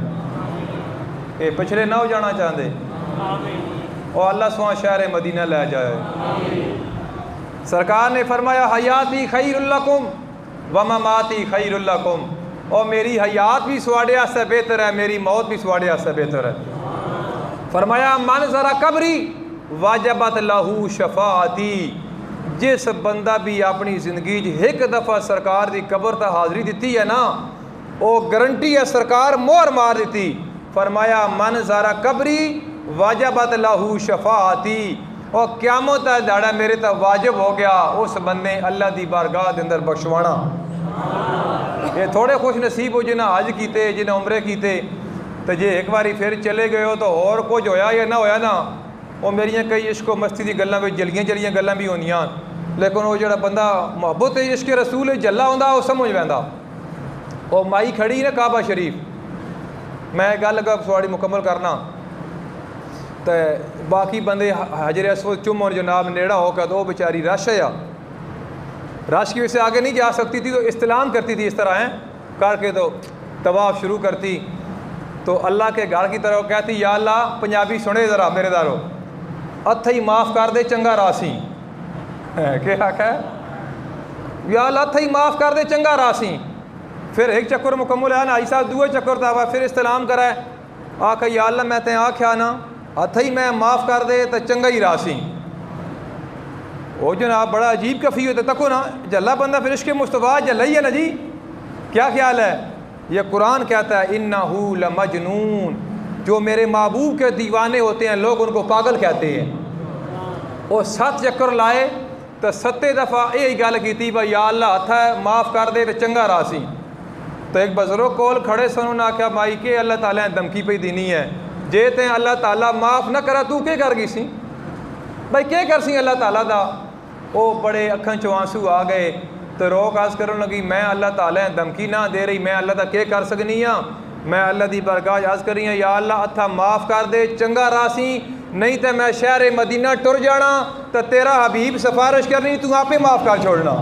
ये पिछले ना हो जाना चाहते और अल्लाह सुहा शहर मदीना ले जाए। सरकार ने फरमाया हयाती खैरुल लकुम व ममाती खैरुल लकुम, और मेरी हयात भी स्वाड़े आस्ते बेहतर है, मेरी मौत भी स्वाड़े आस्ते बेहतर है। फरमाया मन ज़रा कबरी वाजबत लहू शफाती, जिस बंदा भी अपनी ज़िंदगी एक दफ़ा सरकार की कब्र तक हाज़री दी है ना, वो गारंटी है सरकार मोहर मार दी। फरमाया मन ज़रा कबरी वाजबत लहू शफाती, और क़यामत दा दाड़ा मेरे तक वाजिब हो गया उस बंदे अल्लाह की बारगाह के अंदर बख्शवाना। ये थोड़े खुश नसीब हो जिन्हें हज किए, जिन्हें उमरे किए, तो जे एक बारी फिर चले गए हो तो और कुछ होया या ना होया ना, वो मेरिया कई इश्क मस्ती की गल्लां भी जलियां जलियां गल्लां भी होंदियां, लेकिन वो जो बंदा मुहब्बत इश्क रसूल जला होंदा वो समझ पैंदा। वो माई खड़ी ना काबा शरीफ, मैं गल लगा थोड़ी मुकम्मल करना, तो बाकी बंदे हजर असवद चुमन जनाब नेड़ा होकर, तो वो बेचारी रश है, रश की वजह से आगे नहीं जा सकती थी, तो इस्तिलाम करती थी इस तरह है करके, तो तवाफ़ शुरू करती। तो अल्लाह के घर की तरफ कहती या अल्लाह, पंजाबी सुने ज़रा मेरे दारो, हथ ही माफ़ कर दे चंगा रासी। क्या आखा या अल्लाह हथ ही माफ़ कर दे चंगा रासी। फिर एक चक्कर मुकम्मल है ना, आई साहब दूए चक्कर तावा फिर इस्तिलाम कराए, आख या अल्लाह मैं ते आख्या ना हथ ही मैं माफ़ कर दे तो चंगा ही रासी। वो जनाब बड़ा अजीब कफ़ी होता, तको ना जल्ला बंदा फिर इसके मुस्तफ़ा जल्ला ही है ना जी, क्या ख्याल है? ये कुरान कहता है इन्नहू लमजनून, जो मेरे महबूब के दीवाने होते हैं लोग उनको पागल कहते हैं। वो 7 चक्कर लाए तो 7 दफ़ा यही गल की भाई या अल्लाह हथ माफ़ कर दे तो चंगा रासी। तो एक बजुर्ग कोल खड़े सन, उन्हें आख्या माई के अल्लाह ताला ने धमकी पई देनी है, जे ते अल्लाह ताला माफ़ ना करा तू के कर गई सी भाई, के कर सी अल्लाह ताला दा। वो बड़े अखन चो आंसू आ गए, तो रोक आस करन लगी मैं अल्लाह ताला धमकी ना दे रही, मैं अल्लाह दा के कर सकनी हाँ, मैं अल्लाह दी बरगाह आस करी हाँ या अल्लाह अथा माफ़ कर दे, चंगा रासी नहीं तो मैं शहर मदीना टुर जाना तो तेरा हबीब सिफारिश करनी तू आपे माफ़ कर छोड़ना।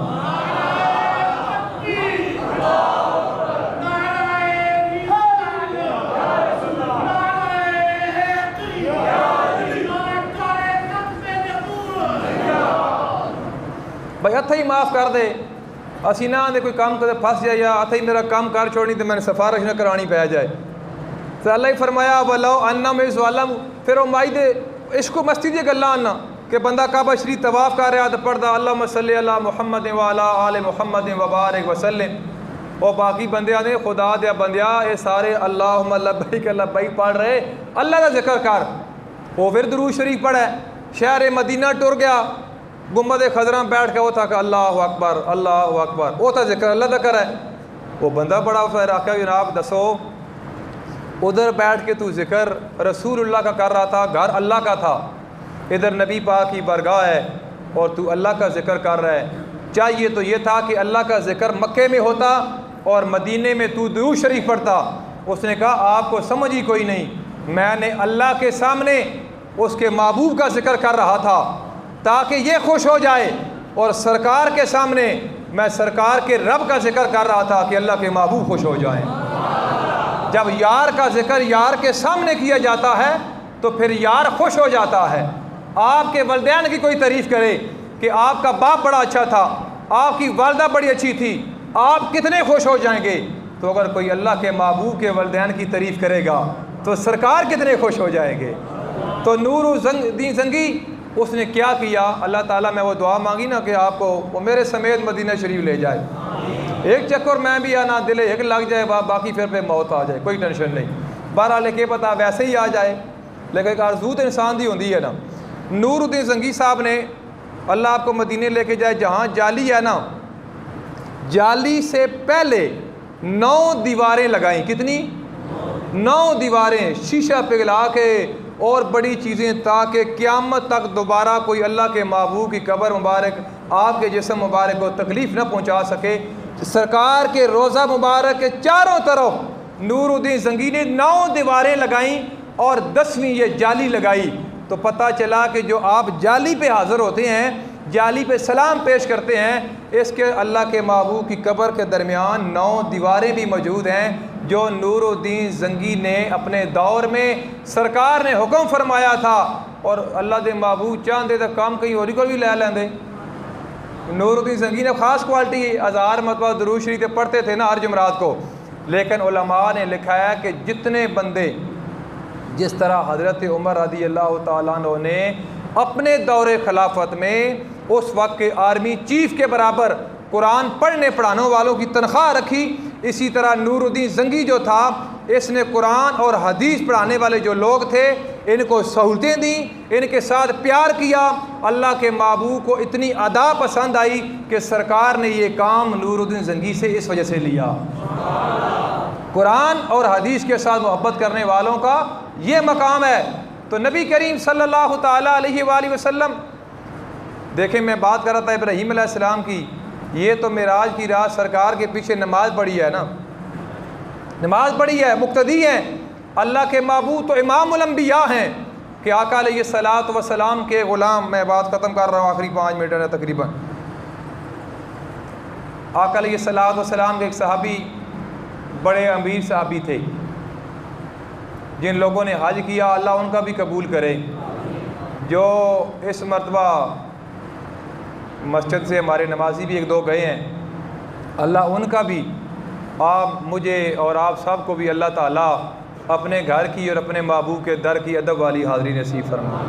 भाई हथा ही माफ़ कर दे, असी ना आते कोई काम कदे फस जाए या हथा ही मेरा काम कर छोड़नी तो मैंने सिफारिश ना करानी पै जाए। तो अल्लाह ही फरमाया वलो अन्ना में सवाला फिर माई दे इश्को मस्ती दी गल्लां आना कि बंदा काबा शरीफ तवाफ़ कर रहा तो पढ़दा अल्लाहुम्मा सल्ली अला मुहम्मद व अला आले मुहम्मद व बारिक वसल्लम। और बाकी बंदे आने खुदा दे बंदिया ये सारे अल्लाहुम्मा लब्बैक लब्बैक पढ़ रहे, अल्लाह का जिक्र कर। वो फिर दुरूद शरीफ पढ़े, शहर मदीना टुर गया, गुम्बद खजरा बैठ के वो था कि अल्लाह अकबर अल्लाह अकबर, वो था जिक्र अल्लाह का करे। वो बंदा बड़ा फिर आखा जनाब दसो उधर बैठ के तू जिक्र रसूलुल्लाह का कर रहा था, घर अल्लाह का था, इधर नबी पाक की बरगाह है और तू अल्लाह का जिक्र कर रहा है। चाहिए तो ये था कि अल्लाह का जिक्र मक्के में होता और मदीने में तू दुरूद शरीफ पढ़ता। उसने कहा आपको समझ ही कोई नहीं, मैंने अल्लाह के सामने उसके महबूब का जिक्र कर रहा था ताकि ये खुश हो जाए, और सरकार के सामने मैं सरकार के रब का जिक्र कर रहा था कि अल्लाह के महबूब खुश हो जाएं। जब यार का जिक्र यार के सामने किया जाता है तो फिर यार खुश हो जाता है। आपके वलदैन की कोई तारीफ़ करे कि आपका बाप बड़ा अच्छा था, आपकी वालदा बड़ी अच्छी थी, आप कितने खुश हो जाएंगे। तो अगर कोई अल्लाह के महबूब के वलदैन की तारीफ़ करेगा तो सरकार कितने खुश हो जाएंगे। तो नूरुद्दीन जंगी उसने क्या किया, अल्लाह ताला में वो दुआ मांगी ना कि आपको वो मेरे समेत मदीना शरीफ ले जाए, एक चक्कर मैं भी आना दिले एक लग जाए बाकी फिर पे मौत आ जाए, कोई टेंशन नहीं। बहरहाल लेके पता वैसे ही आ जाए, लेकिन एक आरज़ू तो इंसान दी होती है ना। नूरुद्दीन जंगी साहब ने अल्लाह आपको मदीने लेके जाए, जहाँ जाली है ना, जाली से पहले 9 दीवारें लगाई। कितनी? 9 दीवारें शीशा पिघला के और बड़ी चीज़ें, ताकि क़यामत तक दोबारा कोई अल्लाह के महबूब की कब्र मुबारक आपके जिस्म मुबारक को तकलीफ़ न पहुँचा सके। सरकार के रोज़ा मुबारक के चारों तरफ नूरुद्दीन जंगी ने 9 दीवारें लगाईं और 10वीं ये जाली लगाई। तो पता चला कि जो आप जाली पे हाज़िर होते हैं, जाली पे सलाम पेश करते हैं, इसके अल्लाह के महबूब की कब्र के दरमियान 9 दीवारें भी मौजूद हैं जो नूरुद्दीन जंगी ने अपने दौर में सरकार ने हुक्म फरमाया था। और अल्लाह के महबूब चाहते तो काम कहीं और को भी लै लेंदे। नूरुद्दीन जंगी ने ख़ास क्वालिटी 1000 मरतबा दुरूद शरीफ पढ़ते थे ना हर जुमरात को। लेकिन उलमा ने लिखा है कि जितने बंदे जिस तरह हज़रत उमर रज़ी अल्लाह तआला अन्हु ने अपने दौरे खिलाफत में उस वक्त के आर्मी चीफ के बराबर कुरान पढ़ने पढ़ाने वालों की तनख्वाह रखी, इसी तरह नूरुद्दीन जंगी जो था इसने कुरान और हदीस पढ़ाने वाले जो लोग थे इनको सहूलतें दी, इनके साथ प्यार किया। अल्लाह के महबूब को इतनी अदा पसंद आई कि सरकार ने ये काम नूरुद्दीन जंगी से इस वजह से लिया। कुरान और हदीस के साथ मोहब्बत करने वालों का ये मकाम है। तो नबी करीम सल्लल्लाहु ताला अलैहि वसल्लम, देखें मैं बात कर रहा था इब्राहीम अलैहिस्सलाम की, ये तो मेराज की रात सरकार के पीछे नमाज पढ़ी है ना, नमाज पढ़ी है, मुक्तदी हैं। अल्लाह के महबूब तो इमामुल अंबिया हैं कि आका अलैहिस्सलातु वस्सलाम के ग़ुलाम। मैं बात ख़त्म कर रहा हूँ, आखिरी 5 मिनट है तकरीबन। आका अलैहिस्सलातु वस्सलाम के एक सहाबी बड़े अमीर सहाबी थे, जिन लोगों ने हज किया अल्लाह उनका भी कबूल करे। जो इस मरतबा मस्जिद से हमारे नमाजी भी 1-2 गए हैं, अल्लाह उनका भी, आप मुझे और आप सब को भी अल्लाह ताला अपने घर की और अपने महबूब के दर की अदब वाली हाज़री नसीब फरमाए,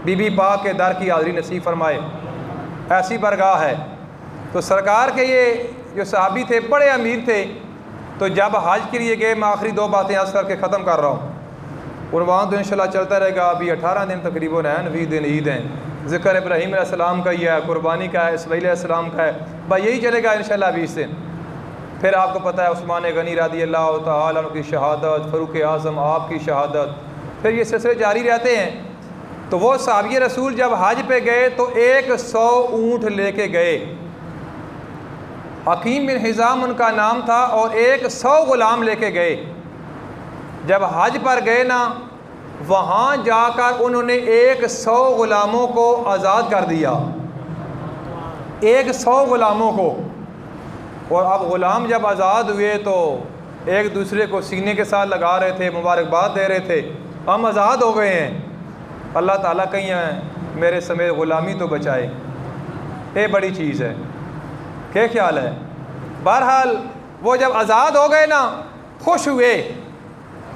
बीबी पाक के दर की हाज़री नसीब फरमाए। ऐसी बरगाह है। तो सरकार के ये जो सहाबी थे बड़े अमीर थे, तो जब हज के लिए गए, मैं आखिरी 2 बातें आज करके ख़त्म कर रहा हूँ और वहाँ तो इंशाल्लाह चलता रहेगा। अभी 18 दिन तकरीबन है, 20 दिन ईद हैं, ज़िक्र इब्राहीम अलैहिस्सलाम का ही है, कुर्बानी का है, इस्माईल अलैहिस्सलाम का है, भाई यही चलेगा इंशाल्लाह 20 दिन। फिर आपको पता है उस्मान गनी रज़ी अल्लाह तआला अन्हु की शहादत, फ़ारूक आज़म आपकी शहादत, फिर ये सिलसिले जारी रहते हैं। तो वो सहाबी रसूल जब हज पे गए तो 100 ऊँट लेके गए, हकीम बिन हिज़ाम उनका नाम था, और 100 ग़ुलाम लेके गए। जब हज पर गए ना, वहाँ जाकर उन्होंने 100 ग़ुलामों को आज़ाद कर दिया, 100 ग़ुलामों को। और अब ग़ुलाम जब आज़ाद हुए तो एक दूसरे को सीने के साथ लगा रहे थे, मुबारकबाद दे रहे थे, हम आज़ाद हो गए हैं। अल्लाह ताला कहीं मेरे समेत ग़ुलामी तो बचाए, ये बड़ी चीज़ है। क्या ख्याल है? बहरहाल वो जब आज़ाद हो गए ना, खुश हुए,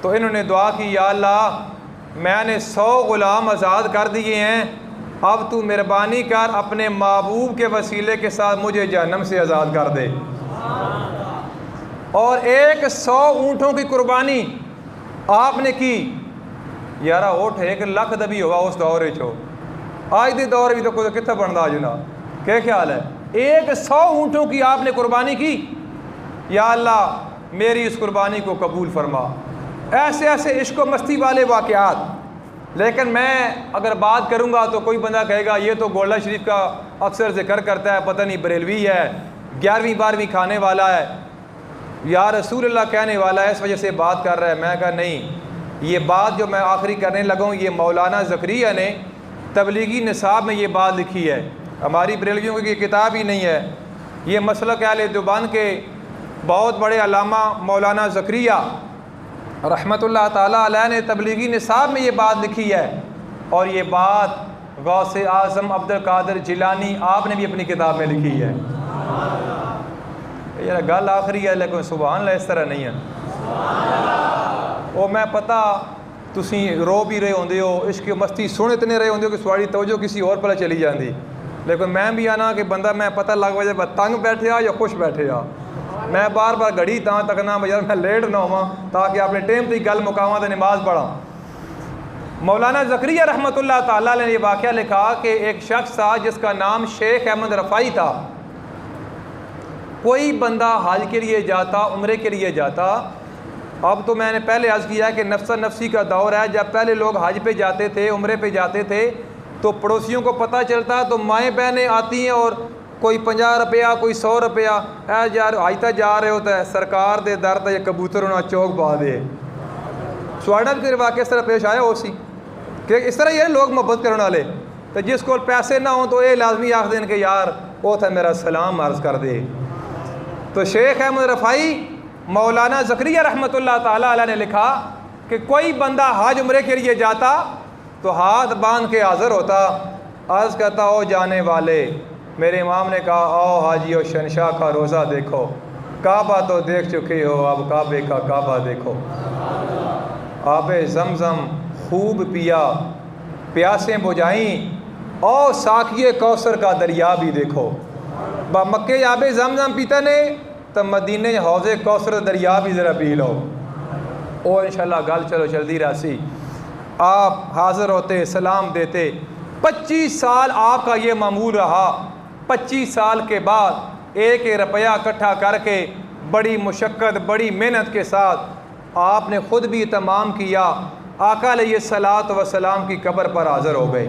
तो इन्होंने दुआ की, या अल्लाह मैंने 100 ग़ुलाम आज़ाद कर दिए हैं, अब तू मेहरबानी कर अपने महबूब के वसीले के साथ मुझे जहन्नम से आज़ाद कर दे। और 100 ऊँटों की कुर्बानी आपने की। यारा ओठ 1 लाख दबी होगा उस दौर चो, आज दे दौर भी तो कोई कितना बनता जुना। क्या ख्याल है? 100 ऊँटों की आपने कुर्बानी की। या अल्लाह मेरी इस कुर्बानी को कबूल फरमा। ऐसे ऐसे इश्क व मस्ती वाले वाक़यात। लेकिन मैं अगर बात करूँगा तो कोई बंदा कहेगा ये तो गोला शरीफ का अक्सर जिक्र करता है, पता नहीं बरेलवी है, 11वीं 12वीं खाने वाला है, या रसूलुल्लाह कहने वाला है, इस वजह से बात कर रहा है। मैं कहा नहीं, ये बात जो मैं आखिरी करने लगा हूँ, ये मौलाना ज़करिया ने तबलीगी निसाब में ये बात लिखी है। हमारी बरेलवियों की किताब ही नहीं है। ये मसलक अहले देवबंद के बहुत बड़े अल्लामा मौलाना ज़करिया रहमतुल्लाह ताला अलैह ने तबलीगी निसाब में ये बात लिखी है। और ये बात गौसे आज़म अब्दुल कादिर जिलानी आपने भी अपनी किताब में लिखी है। यार गल आखिरी है, लेकिन सुभान अल्लाह इस तरह नहीं है। वो मैं पता तुसी रो भी रहे होंगे हो, इश्क मस्ती सुन इतने रहे होंगे कि सवारी तवज्जो किसी और पर चली जाती। लेकिन मैं भी आना कि बंदा मैं पता लग वजह तंग बैठे या खुश बैठे आ, मैं बार बार घड़ी तां तकना यार मैं लेट ना होवां ताकि अपने टाइम की गल मुकावां तो नमाज पढ़ा। मौलाना ज़करिया रहमतुल्लाह ताला ने ये वाक़या लिखा कि एक शख्स था जिसका नाम शेख अहमद रफ़ाई था। कोई बंदा हज के लिए जाता, उम्रे के लिए जाता। अब तो मैंने पहले अर्ज़ किया कि नफ्सा नफसी का दौर है। जब पहले लोग हज पे जाते थे, उम्रे पे जाते थे, तो पड़ोसियों को पता चलता तो माएँ बहनें आती हैं और कोई 50 रुपया, कोई 100 रुपया, ऐ यार हज तक जा रहे होता है, सरकार दे दर तक कबूतर होना चौक पा दे। स्वाड़ा के वाक़े इस तरह पेश आया हो सी कि इस तरह ये लोग मोहब्बत करने वाले, तो जिसको पैसे ना हो तो ये लाजमी आख दें कि यार वो था मेरा सलाम अर्ज़ कर दे। तो शेख अहमद रफ़ाई मौलाना ज़करिया रहमतुल्लाह ताला अलैह ने लिखा कि कोई बंदा हज उम्रे के लिए जाता तो हाथ बांध के हाज़िर होता, अर्ज़ करता हो जाने वाले, मेरे इमाम ने कहा आओ हाजियो शनशाह का रोज़ा देखो, काबा तो देख चुके हो, अब काबे का काबा देखो। आबे ज़मज़म खूब पिया, प्यासें बुझाई, और साकिए कौसर का दरिया भी देखो। मक्के आबे ज़मज़म पीते ने तो मदीने हौज़े कौसर दरिया भी ज़रा पी लो। और इंशाल्लाह गल चलो चलती रहसी। आप हाज़िर होते, सलाम देते। 25 साल आपका ये मामूल रहा। 25 साल के बाद 1 रुपया इकट्ठा करके बड़ी मुशक्क़त, बड़ी मेहनत के साथ आपने ख़ुद भी तमाम किया, आका अलैहिस्सलातु वस्सलाम की कब्र पर हाज़िर हो गए।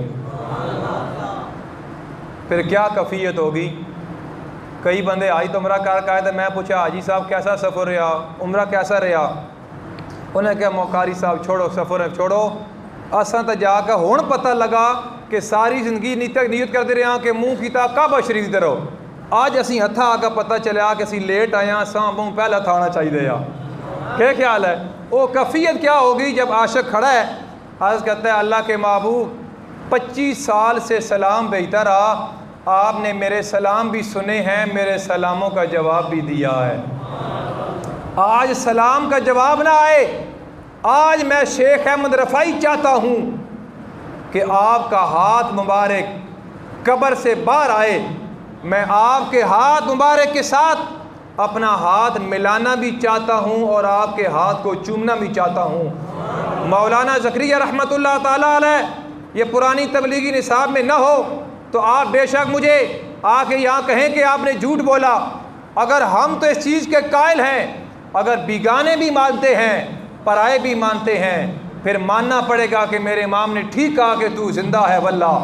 फिर क्या कैफियत होगी? कई बंदे आज तो उम्रा कर आए, तो मैं पूछा हाजी साहब कैसा सफ़र रहा, उम्रा कैसा रहा? उन्हें क्या मौकारी साहब छोड़ो सफ़र छोड़ो, असा तो जाकर हुण पता लगा कि सारी जिंदगी नीयत करते रहे कि मुँह कीता काबा शरीफ दे रहो। अज असी हथा आकर पता चलिया कि असी लेट आया, सा मुँह पहला था आना चाहिए। क्या ख्याल है? वो कैफियत क्या होगी जब आशिक खड़ा है, अर्ज़ कहता है अल्लाह के महबूब 25 साल से सलाम भेजता रहा, आपने मेरे सलाम भी सुने हैं, मेरे सलामों का जवाब भी दिया है। आज सलाम का जवाब ना आए, आज मैं शेख अहमद रफ़ाई चाहता हूँ कि आपका हाथ मुबारक कब्र से बाहर आए, मैं आपके हाथ मुबारक के साथ अपना हाथ मिलाना भी चाहता हूँ और आपके हाथ को चूमना भी चाहता हूँ। मौलाना ज़करिया रहमतुल्लाह ताला अलैह ये पुरानी तबलीगी निसाब में न हो तो आप बेशक मुझे आके यहाँ कहें कि आपने झूठ बोला। अगर हम तो इस चीज़ के कायल हैं, अगर बिगाने भी मानते हैं, पराए भी मानते हैं, फिर मानना पड़ेगा कि मेरे इमाम ने ठीक कहा कि तू ज़िंदा है वल्लाह,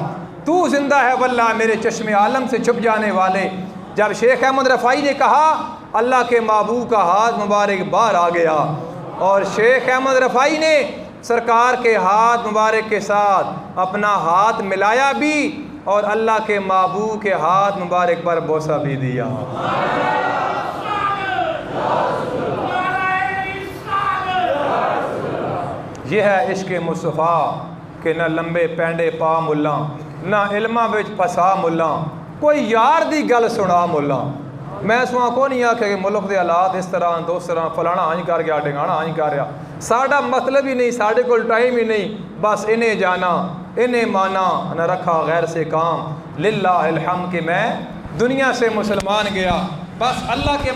तू ज़िंदा है वल्लाह, मेरे चश्मे आलम से छुप जाने वाले। जब शेख अहमद रफ़ाई ने कहा अल्लाह के महबूब का हाथ मुबारक बाहर आ गया, और शेख अहमद रफ़ाई ने सरकार के हाथ मुबारक के साथ अपना हाथ मिलाया भी और अल्लाह के महबूब के हाथ मुबारक पर बोसा भी दिया। यह है इश्क मुस्तफ़ा के न लंबे पैंडे पा मुल्ला, ना इल्मा विच फसा मुल्ला, कोई यार दी गल सुना मुल्ला। मैं सुना को नहीं आख्या कि मुल्क के हालात इस तरह दोस्त तरह फलाना अंज कर गया ढिंगाना अंज कर रहा, साडा मतलब ही नहीं, साढ़े को टाइम ही नहीं, बस इन्हें जाना इन्हें माना न रखा गैर से काम, लिल्लाहिल हम्द कि मैं दुनिया से मुसलमान गया, बस अल्लाह के